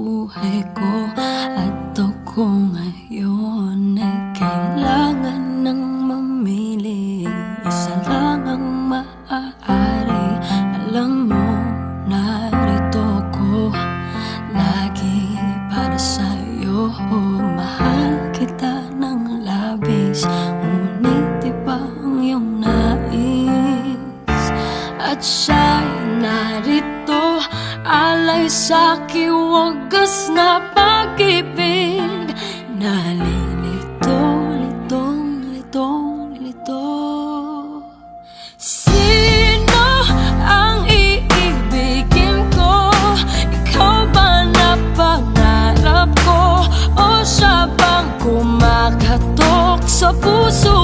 buhay ko. At ako ngayon ay kailangan ng mamili. Isa lang ang maaari. Alam mo, narito ko lagi para sa'yo. Mahal kita ng labis, ngunit iba ang iyong nais. At siya'y narito, alay sa'king wagas na pag-ibig. Nalilito, litong, litong, lito. Sino ang iibigin ko? Ikaw ba na pangarap ko? O siya bang kumakatok sa puso